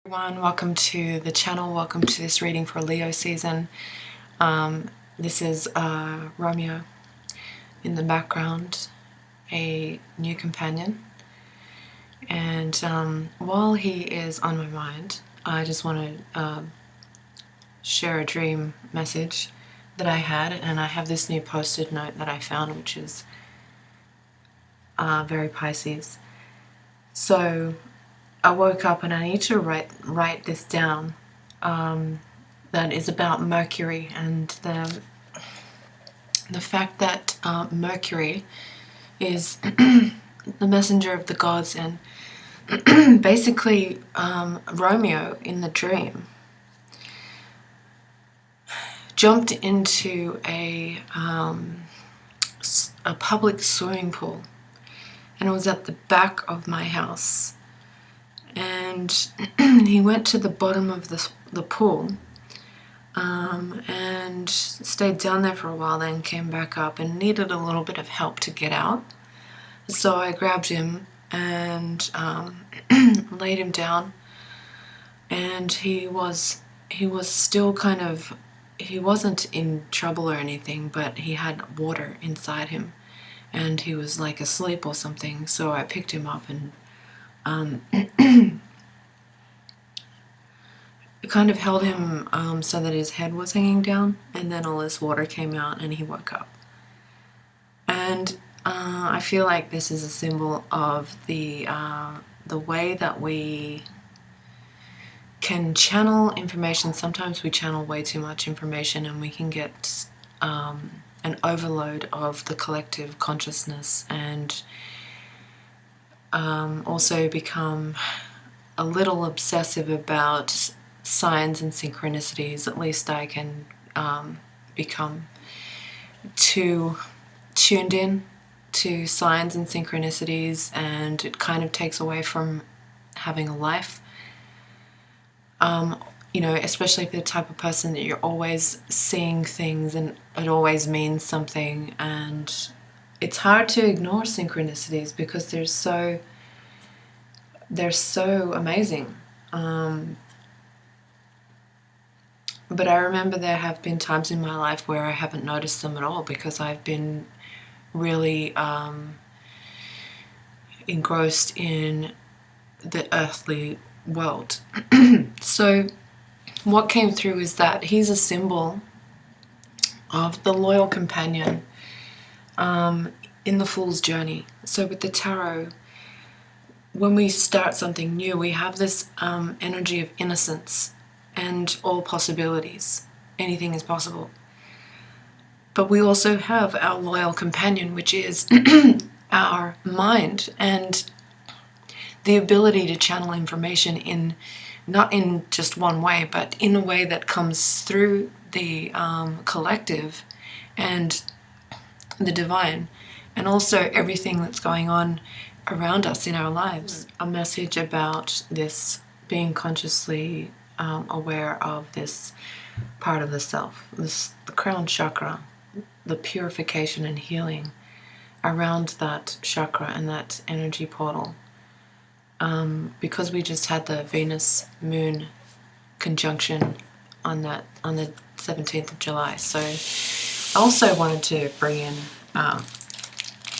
Everyone, welcome to the channel. Welcome to this reading for Leo season. This is Romeo in the background, a new companion, and while he is on my mind, I just want to share a dream message that I had, and I have this new post-it note that I found, which is very Pisces. So I woke up and I need to write this down. That is about Mercury and the fact that Mercury is the messenger of the gods, and basically Romeo in the dream jumped into a public swimming pool, and it was at the back of my house. And he went to the bottom of the pool and stayed down there for a while, then came back up and needed a little bit of help to get out. So I grabbed him and laid him down, and he was still kind of, he wasn't in trouble or anything, but he had water inside him and he was like asleep or something. So I picked him up and kind of held him so that his head was hanging down, and then all this water came out and he woke up. And I feel like this is a symbol of the way that we can channel information. Sometimes we channel way too much information and we can get an overload of the collective consciousness, and also become a little obsessive about signs and synchronicities. At least I can become too tuned in to signs and synchronicities, and it kind of takes away from having a life. You know, especially if you're the type of person that you're always seeing things and it always means something, and it's hard to ignore synchronicities because they're so amazing. But I remember there have been times in my life where I haven't noticed them at all because I've been really engrossed in the earthly world. So what came through is that he's a symbol of the loyal companion in the Fool's journey. So with the tarot, when we start something new, we have this energy of innocence and all possibilities. Anything is possible. But we also have our loyal companion, which is our mind, and the ability to channel information in, not in just one way, but in a way that comes through the collective and the divine, and also everything that's going on around us in our lives. A message about this being consciously aware of this part of the self, the crown chakra, the purification and healing around that chakra and that energy portal. Because we just had the Venus Moon conjunction on the 17th of July. So I also wanted to bring in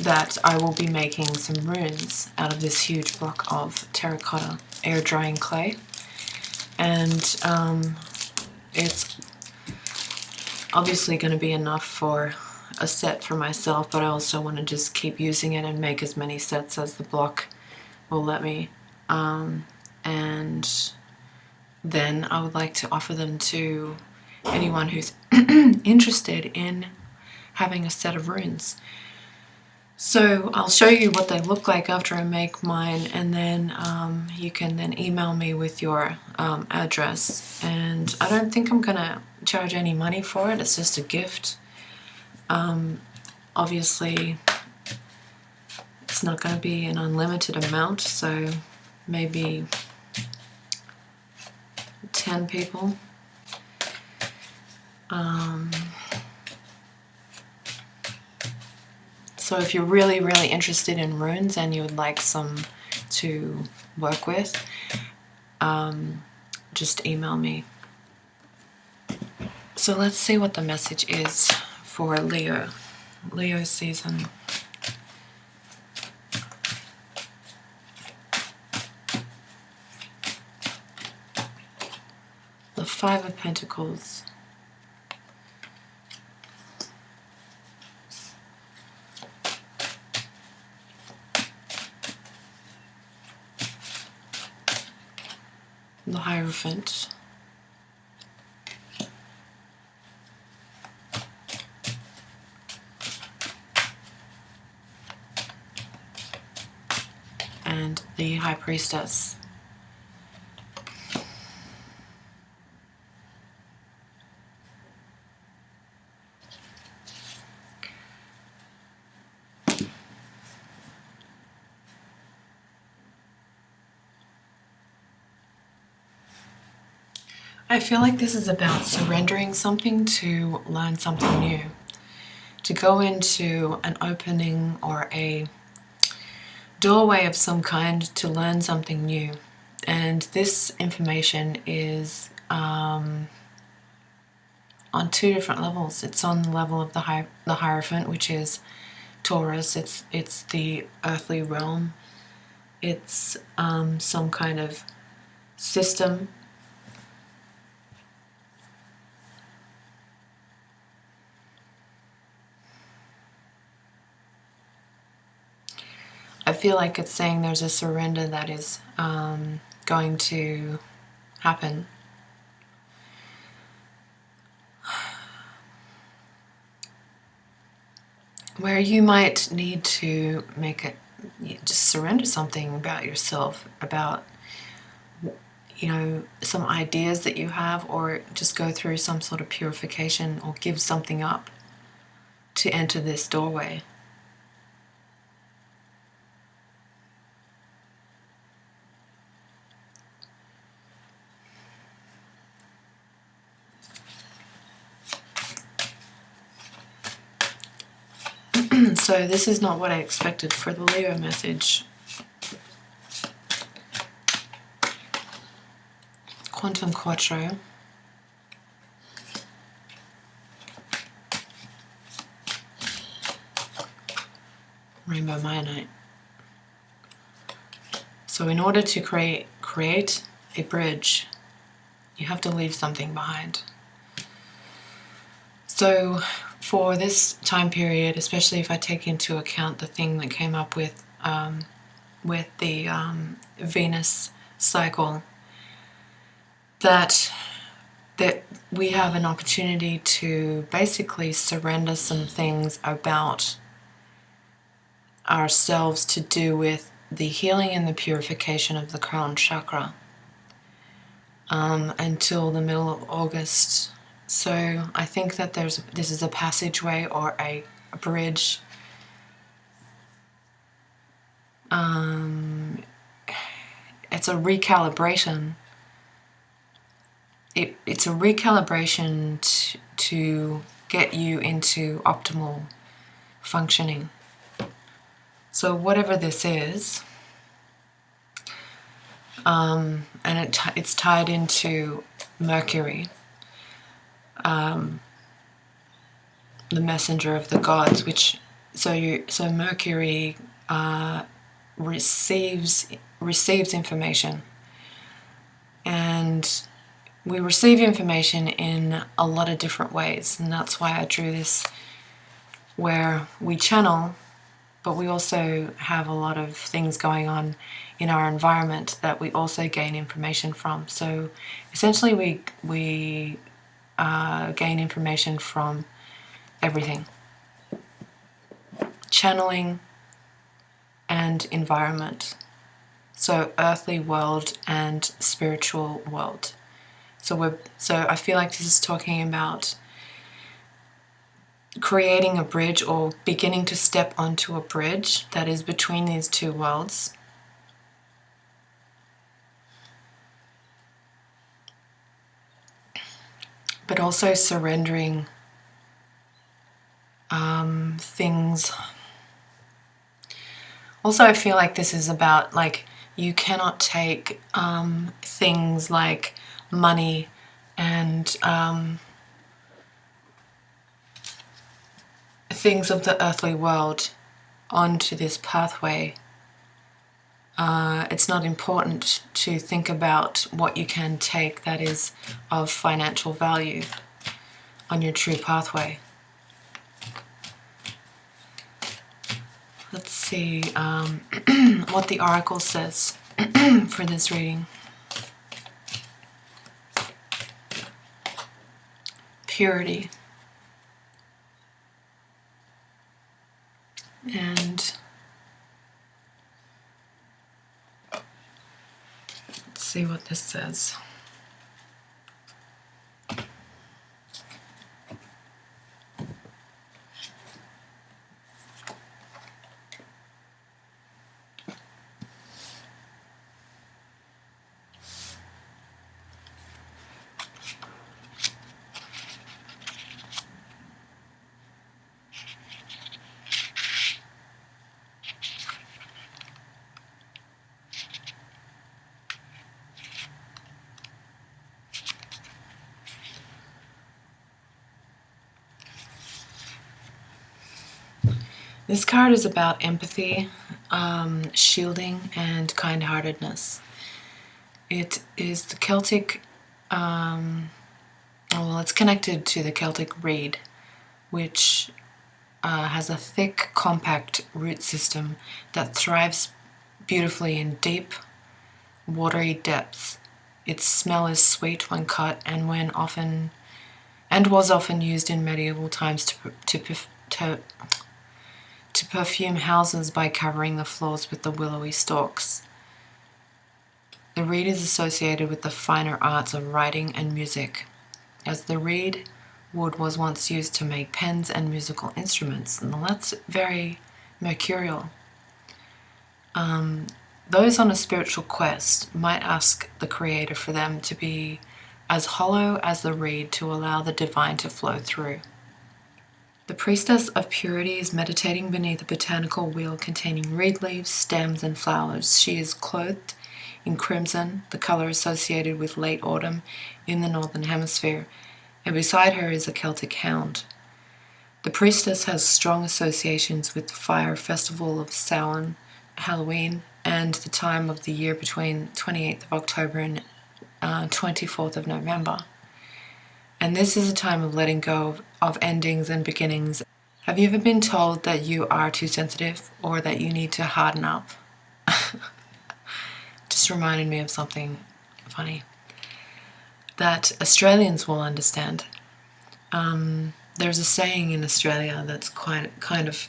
that I will be making some runes out of this huge block of terracotta air drying clay, and it's obviously going to be enough for a set for myself, but I also want to just keep using it and make as many sets as the block will let me, and then I would like to offer them to anyone who's interested in having a set of runes. So I'll show you what they look like after I make mine, and then you can then email me with your address. And I don't think I'm gonna charge any money for it, it's just a gift. Obviously it's not going to be an unlimited amount, so maybe 10 people. So if you're really, really interested in runes and you would like some to work with, just email me. So let's see what the message is for Leo season. The Five of Pentacles. The Hierophant. And the High Priestess. I feel like this is about surrendering something to learn something new. To go into an opening or a doorway of some kind to learn something new. And this information is on two different levels. It's on the level of the Hierophant, which is Taurus. It's the earthly realm. It's some kind of system. I feel like it's saying there's a surrender that is going to happen. Where you might need to make it, just surrender something about yourself, about, you know, some ideas that you have, or just go through some sort of purification or give something up to enter this doorway. So this is not what I expected for the Leo message. Quantum Quattro. Rainbow Myonite. So in order to create a bridge, you have to leave something behind. So for this time period, especially if I take into account the thing that came up with the Venus cycle, that we have an opportunity to basically surrender some things about ourselves to do with the healing and the purification of the crown chakra until the middle of August. So I think that this is a passageway or a bridge. It's a recalibration. It's a recalibration to get you into optimal functioning. So whatever this is, and it's tied into Mercury, the messenger of the gods, which so Mercury receives information, and we receive information in a lot of different ways, and that's why I drew this, where we channel, but we also have a lot of things going on in our environment that we also gain information from. So essentially we gain information from everything. Channeling and environment. So earthly world and spiritual world. So I feel like this is talking about creating a bridge, or beginning to step onto a bridge that is between these two worlds. But also surrendering things. Also, I feel like this is about, like, you cannot take things like money and things of the earthly world onto this pathway, it's not important to think about what you can take that is of financial value on your true pathway. Let's see what the oracle says for this reading. Purity. And let's see what this says. This card is about empathy, shielding, and kind-heartedness. It is the Celtic, it's connected to the Celtic reed, which has a thick, compact root system that thrives beautifully in deep, watery depths. Its smell is sweet when cut, and was often used in medieval times to perfume houses by covering the floors with the willowy stalks. The reed is associated with the finer arts of writing and music, as the reed wood was once used to make pens and musical instruments, and that's very mercurial. Those on a spiritual quest might ask the Creator for them to be as hollow as the reed to allow the divine to flow through. The priestess of purity is meditating beneath a botanical wheel containing reed leaves, stems, and flowers. She is clothed in crimson, the color associated with late autumn in the Northern Hemisphere, and beside her is a Celtic hound. The priestess has strong associations with the fire festival of Samhain, Halloween, and the time of the year between 28th of October and 24th of November. And this is a time of letting go of endings and beginnings. Have you ever been told that you are too sensitive or that you need to harden up? Just reminded me of something funny that Australians will understand. There's a saying in Australia that's kind of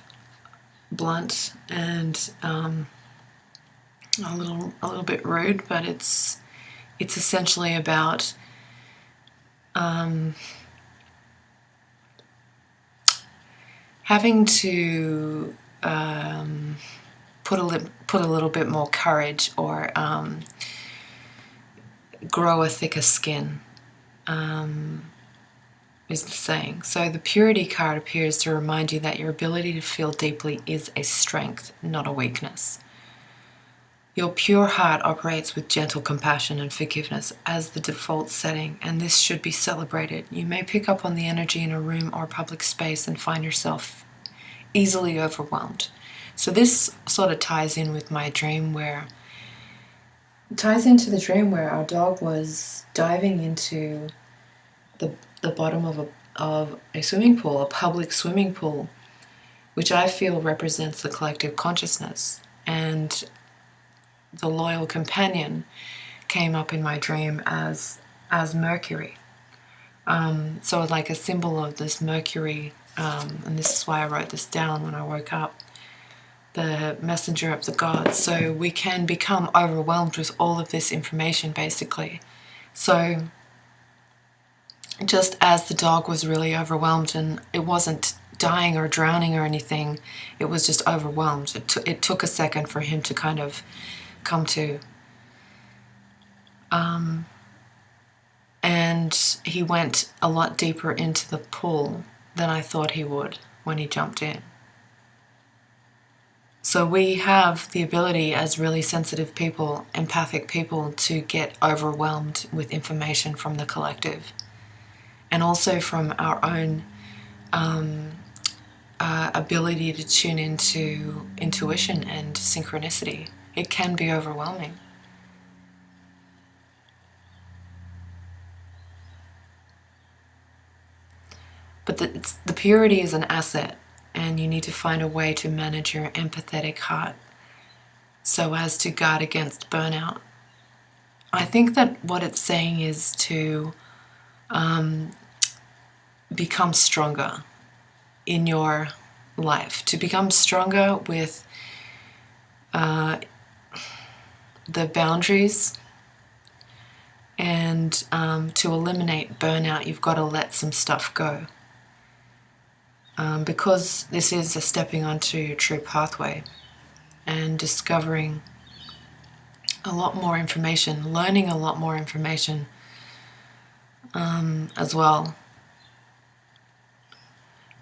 blunt and a little bit rude, but it's essentially about having to put a little bit more courage or grow a thicker skin, is the saying. So the Purity card appears to remind you that your ability to feel deeply is a strength, not a weakness. Your pure heart operates with gentle compassion and forgiveness as the default setting, and this should be celebrated. You may pick up on the energy in a room or public space and find yourself easily overwhelmed. So this sort of ties in with my dream where our dog was diving into the bottom of a swimming pool, a public swimming pool, which I feel represents the collective consciousness. And the loyal companion came up in my dream as Mercury. So like a symbol of this Mercury, and this is why I wrote this down when I woke up, the messenger of the gods. So we can become overwhelmed with all of this information, basically. So just as the dog was really overwhelmed, and it wasn't dying or drowning or anything, it was just overwhelmed. It took a second for him to kind of come to. And he went a lot deeper into the pool than I thought he would when he jumped in. So we have the ability as really sensitive people, empathic people, to get overwhelmed with information from the collective, and also from our own ability to tune into intuition and synchronicity. It can be overwhelming. But the purity is an asset, and you need to find a way to manage your empathetic heart so as to guard against burnout. I think that what it's saying is to become stronger in your life, to become stronger with the boundaries, and to eliminate burnout, you've got to let some stuff go. Because this is a stepping onto your true pathway and discovering a lot more information, learning a lot more information as well.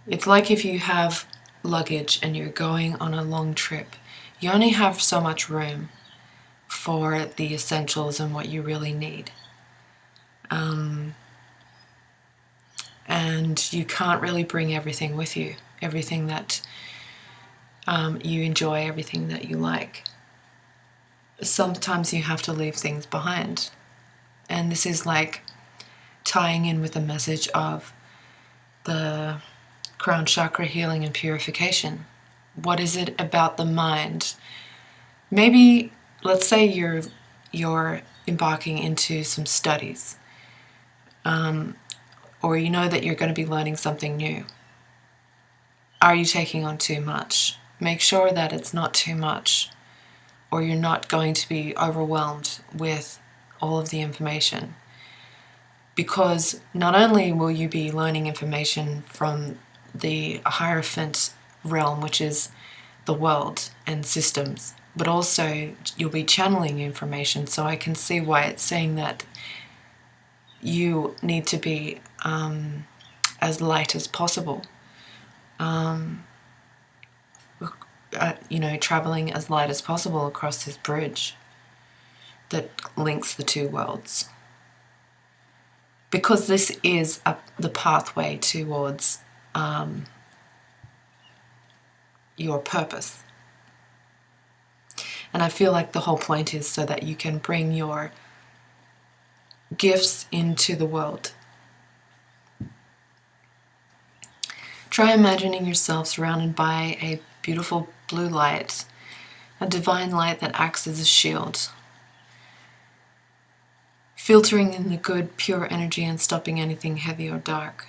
It's like if you have luggage and you're going on a long trip, you only have so much room for the essentials and what you really need. And you can't really bring everything with you, everything that you enjoy, everything that you like. Sometimes you have to leave things behind. And this is like tying in with the message of the crown chakra healing and purification. What is it about the mind? Maybe, let's say you're embarking into some studies, or you know that you're going to be learning something new. Are you taking on too much? Make sure that it's not too much, or you're not going to be overwhelmed with all of the information. Because not only will you be learning information from the Hierophant realm, which is the world and systems, but also you'll be channeling information. So I can see why it's saying that you need to be as light as possible. Traveling as light as possible across this bridge that links the two worlds. Because this is the pathway towards your purpose. And I feel like the whole point is so that you can bring your gifts into the world. Try imagining yourself surrounded by a beautiful blue light, a divine light that acts as a shield, filtering in the good, pure energy and stopping anything heavy or dark.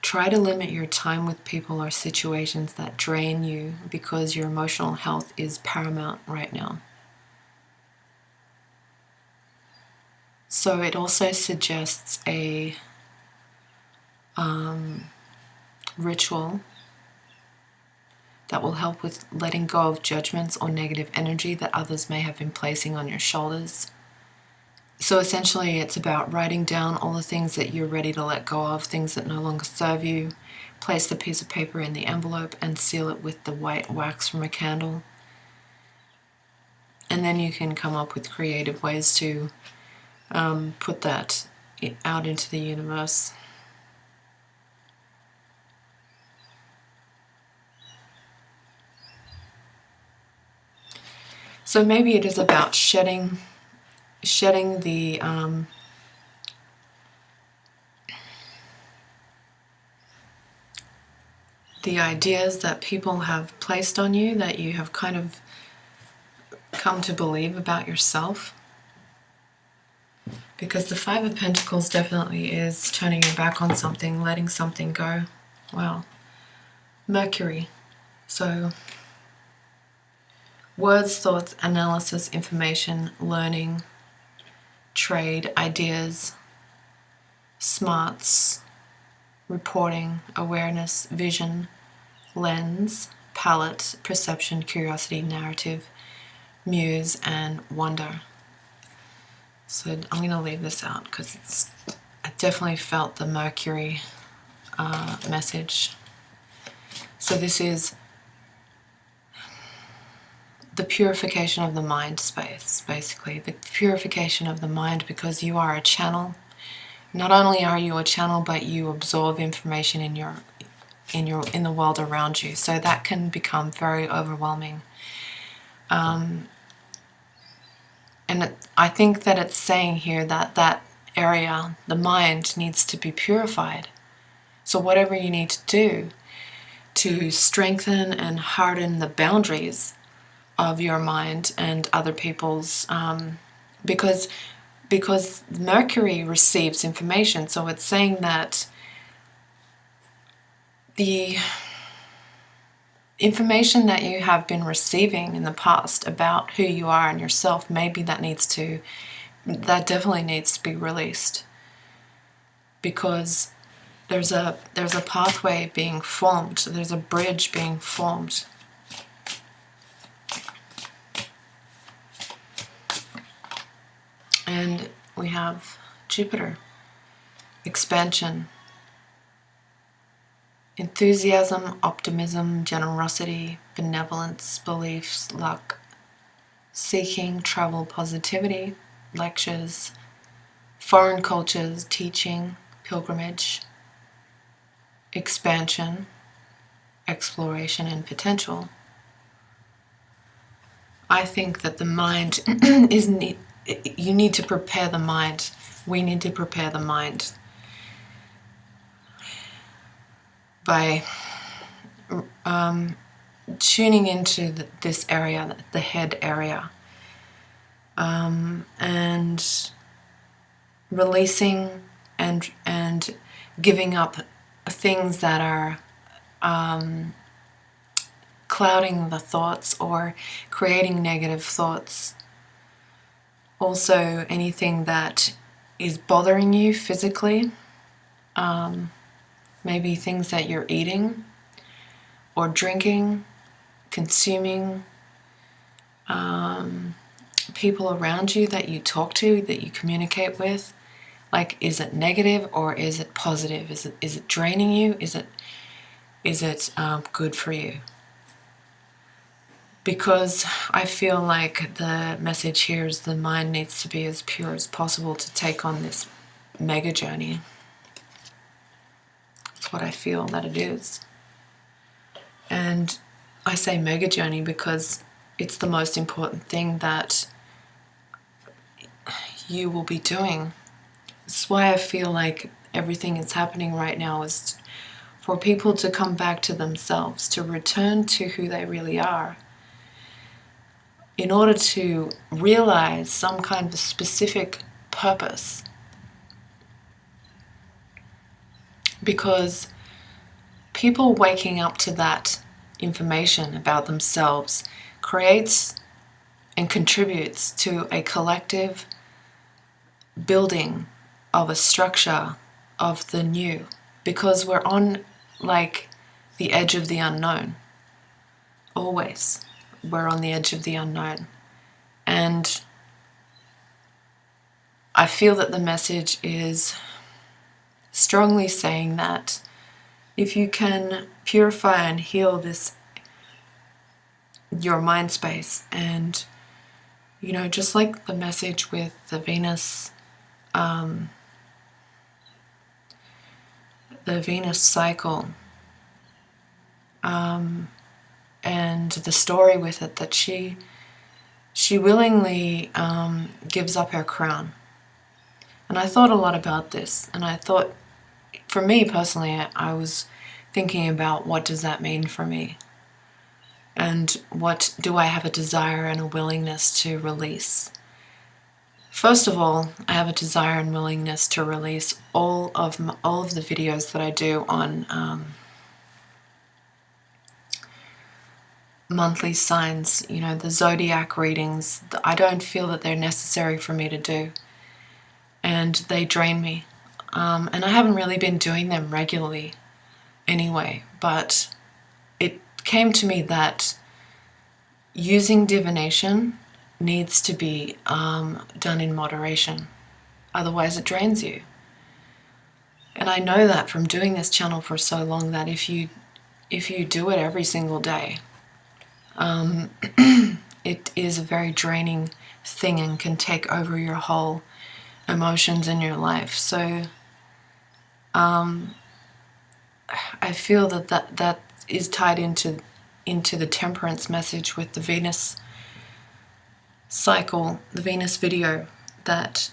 Try to limit your time with people or situations that drain you because your emotional health is paramount right now. So it also suggests a ritual that will help with letting go of judgments or negative energy that others may have been placing on your shoulders. So essentially it's about writing down all the things that you're ready to let go of, things that no longer serve you. Place the piece of paper in the envelope and seal it with the white wax from a candle. And then you can come up with creative ways to put that out into the universe. So maybe it is about shedding the ideas that people have placed on you, that you have kind of come to believe about yourself. Because the Five of Pentacles definitely is turning your back on something, letting something go. Wow. Mercury. So words, thoughts, analysis, information, learning, trade, ideas, smarts, reporting, awareness, vision, lens, palette, perception, curiosity, narrative, muse, and wonder. So I'm going to leave this out because I definitely felt the Mercury message. So this is the purification of the mind space, basically. The purification of the mind, because you are a channel. Not only are you a channel, but you absorb information in the world around you. So that can become very overwhelming. And I think that it's saying here that that area, the mind, needs to be purified. So whatever you need to do to strengthen and harden the boundaries of your mind and other people's, because Mercury receives information. So it's saying that the information that you have been receiving in the past about who you are and yourself, maybe that definitely needs to be released, because there's a pathway being formed, there's a bridge being formed. And we have Jupiter, expansion, enthusiasm, optimism, generosity, benevolence, beliefs, luck, seeking, travel, positivity, lectures, foreign cultures, teaching, pilgrimage, expansion, exploration, and potential. I think that the mind you need to prepare the mind. We need to prepare the mind by tuning into this area, the head area, and releasing and giving up things that are clouding the thoughts or creating negative thoughts. Also, anything that is bothering you physically, maybe things that you're eating or drinking, consuming, people around you that you talk to, that you communicate with. Like, is it negative or is it positive? Is it draining you? Is it good for you? Because I feel like the message here is the mind needs to be as pure as possible to take on this mega journey. That's what I feel that it is. And I say mega journey because it's the most important thing that you will be doing. That's why I feel like everything that's happening right now is for people to come back to themselves, to return to who they really are, in order to realize some kind of specific purpose. Because people waking up to that information about themselves creates and contributes to a collective building of a structure of the new, because we're on like the edge of the unknown. Always we're on the edge of the unknown. And I feel that the message is strongly saying that if you can purify and heal your mind space, and just like the message with the Venus cycle, and the story with it, that she willingly gives up her crown. And I thought a lot about this, and I thought, for me personally, I was thinking about, what does that mean for me? And what do I have a desire and a willingness to release? First of all, I have a desire and willingness to release all of the videos that I do on monthly signs, the zodiac readings. I don't feel that they're necessary for me to do, and they drain me. And I haven't really been doing them regularly anyway, but it came to me that using divination needs to be done in moderation. Otherwise it drains you. And I know that from doing this channel for so long, that if you do it every single day, it is a very draining thing and can take over your whole emotions in your life. So I feel that is tied into the temperance message with the Venus cycle, the Venus video, that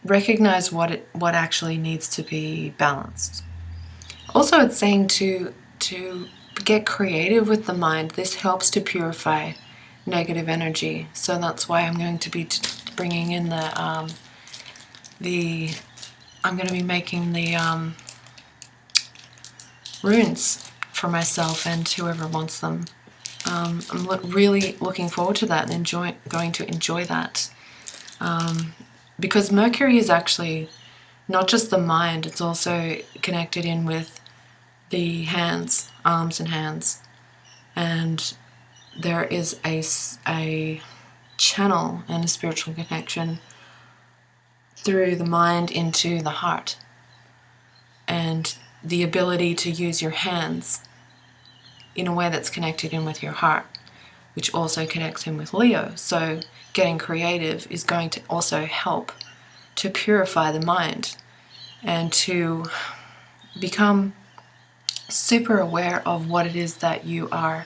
recognize what actually needs to be balanced. Also, it's saying to get creative with the mind. This helps to purify negative energy. So that's why I'm going to be bringing in I'm going to be making the runes for myself and whoever wants them. I'm really looking forward to that and going to enjoy that. Because Mercury is actually not just the mind, it's also connected in with the hands, arms and hands. And there is a channel and a spiritual connection through the mind into the heart. And the ability to use your hands in a way that's connected in with your heart, which also connects in with Leo. So getting creative is going to also help to purify the mind and to become super aware of what it is that you are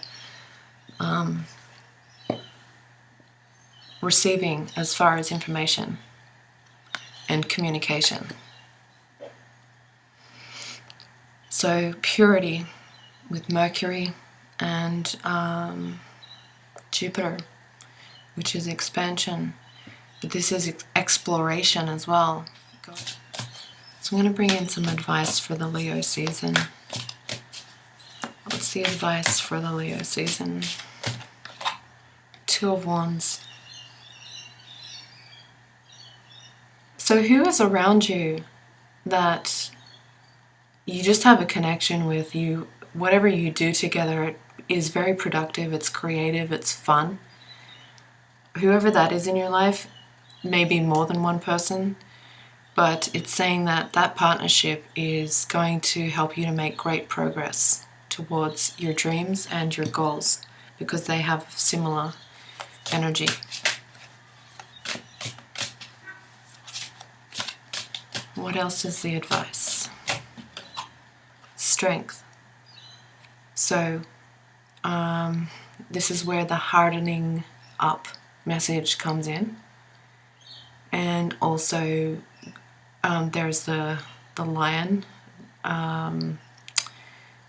receiving as far as information and communication. So purity with Mercury and Jupiter, which is expansion, but this is exploration as well. So I'm going to bring in some advice for the Leo season. What's the advice for the Leo season? Two of Wands. So who is around you that you just have a connection with? You, whatever you do together is very productive, it's creative, it's fun. Whoever that is in your life, may be more than one person, but it's saying that that partnership is going to help you to make great progress towards your dreams and your goals because they have similar energy. What else is the advice? Strength. So this is where the hardening up message comes in. And also there's the lion and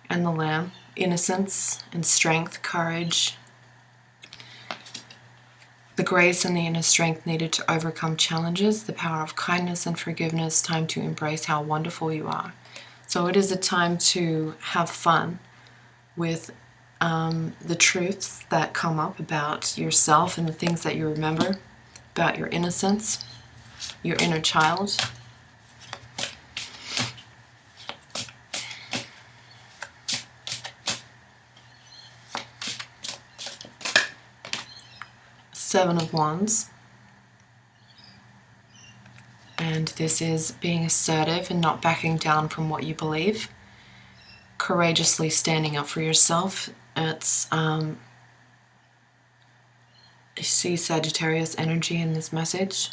the lamb. Innocence and strength, courage. The grace and the inner strength needed to overcome challenges, the power of kindness and forgiveness, time to embrace how wonderful you are. So it is a time to have fun with the truths that come up about yourself and the things that you remember, about your innocence, your inner child. Seven of Wands. And this is being assertive and not backing down from what you believe. Courageously standing up for yourself. It's I see Sagittarius energy in this message.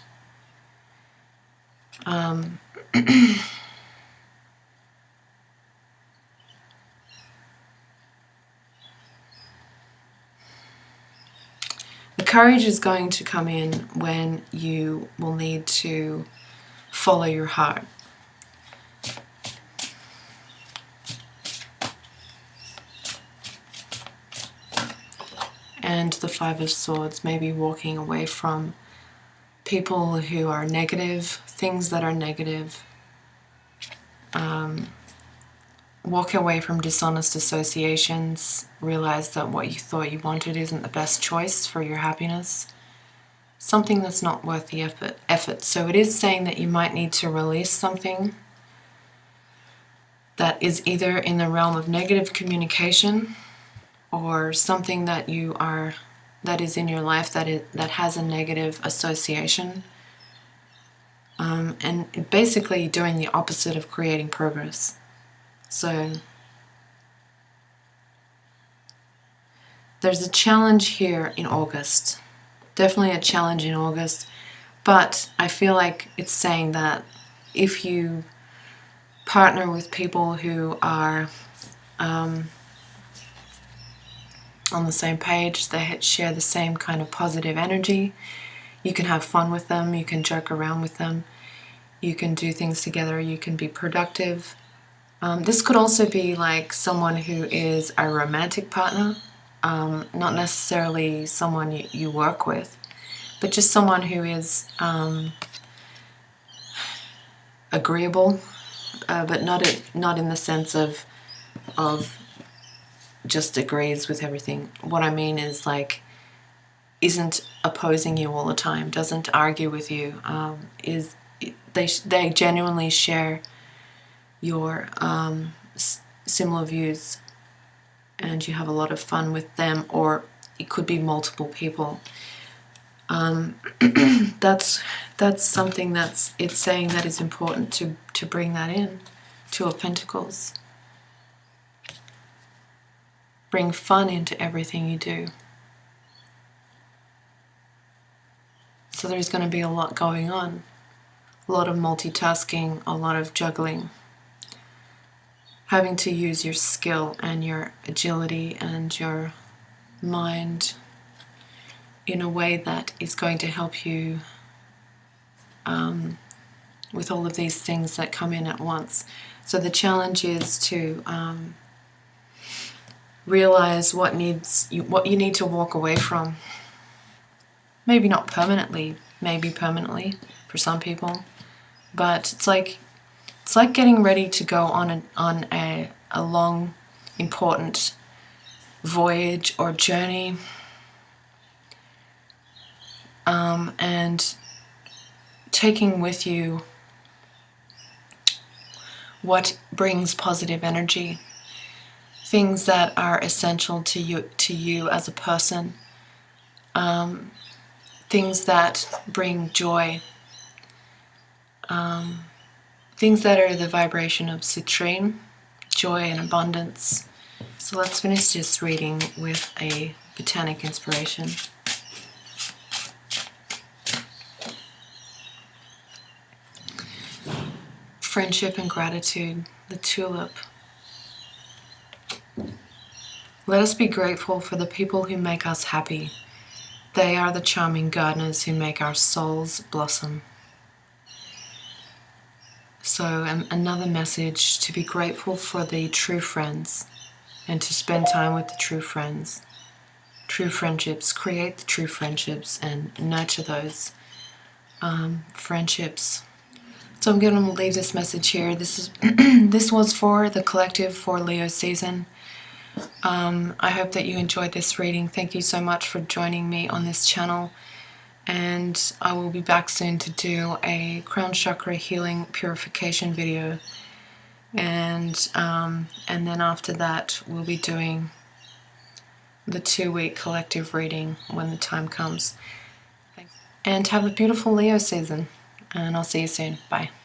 The courage is going to come in when you will need to follow your heart. And the Five of Swords, maybe walking away from people who are negative, things that are negative. Walk away from dishonest associations, realize that what you thought you wanted isn't the best choice for your happiness. Something that's not worth the effort. So it is saying that you might need to release something that is either in the realm of negative communication or something that is in your life that has a negative association. And basically doing the opposite of creating progress. So There's a challenge here in August. Definitely a challenge in August. But I feel like it's saying that if you partner with people who are on the same page, they share the same kind of positive energy, you can have fun with them, you can joke around with them, you can do things together, you can be productive. This could also be like someone who is a romantic partner, not necessarily someone you work with, but just someone who is agreeable, but not in the sense of just agrees with everything. What I mean is like isn't opposing you all the time, doesn't argue with you, they genuinely share your similar views, and you have a lot of fun with them, or it could be multiple people. That's something it's saying that is important to bring that in. Two of Pentacles. Bring fun into everything you do. So there's going to be a lot going on. A lot of multitasking, a lot of juggling. Having to use your skill and your agility and your mind in a way that is going to help you with all of these things that come in at once. So the challenge is to realize what you need to walk away from. Maybe not permanently, maybe permanently for some people, but it's like getting ready to go on a long, important voyage or journey, and taking with you what brings positive energy, things that are essential to you as a person, things that bring joy, things that are the vibration of citrine, joy and abundance. So let's finish this reading with a botanic inspiration. Friendship and gratitude, the tulip. Let us be grateful for the people who make us happy. They are the charming gardeners who make our souls blossom. So another message, to be grateful for the true friends and to spend time with the true friends. True friendships, create the true friendships and nurture those friendships. So I'm going to leave this message here. This was for the collective for Leo season. I hope that you enjoyed this reading. Thank you so much for joining me on this channel. And I will be back soon to do a crown chakra healing purification video. And then after that, we'll be doing the 2-week collective reading when the time comes. Thanks. And have a beautiful Leo season. And I'll see you soon. Bye.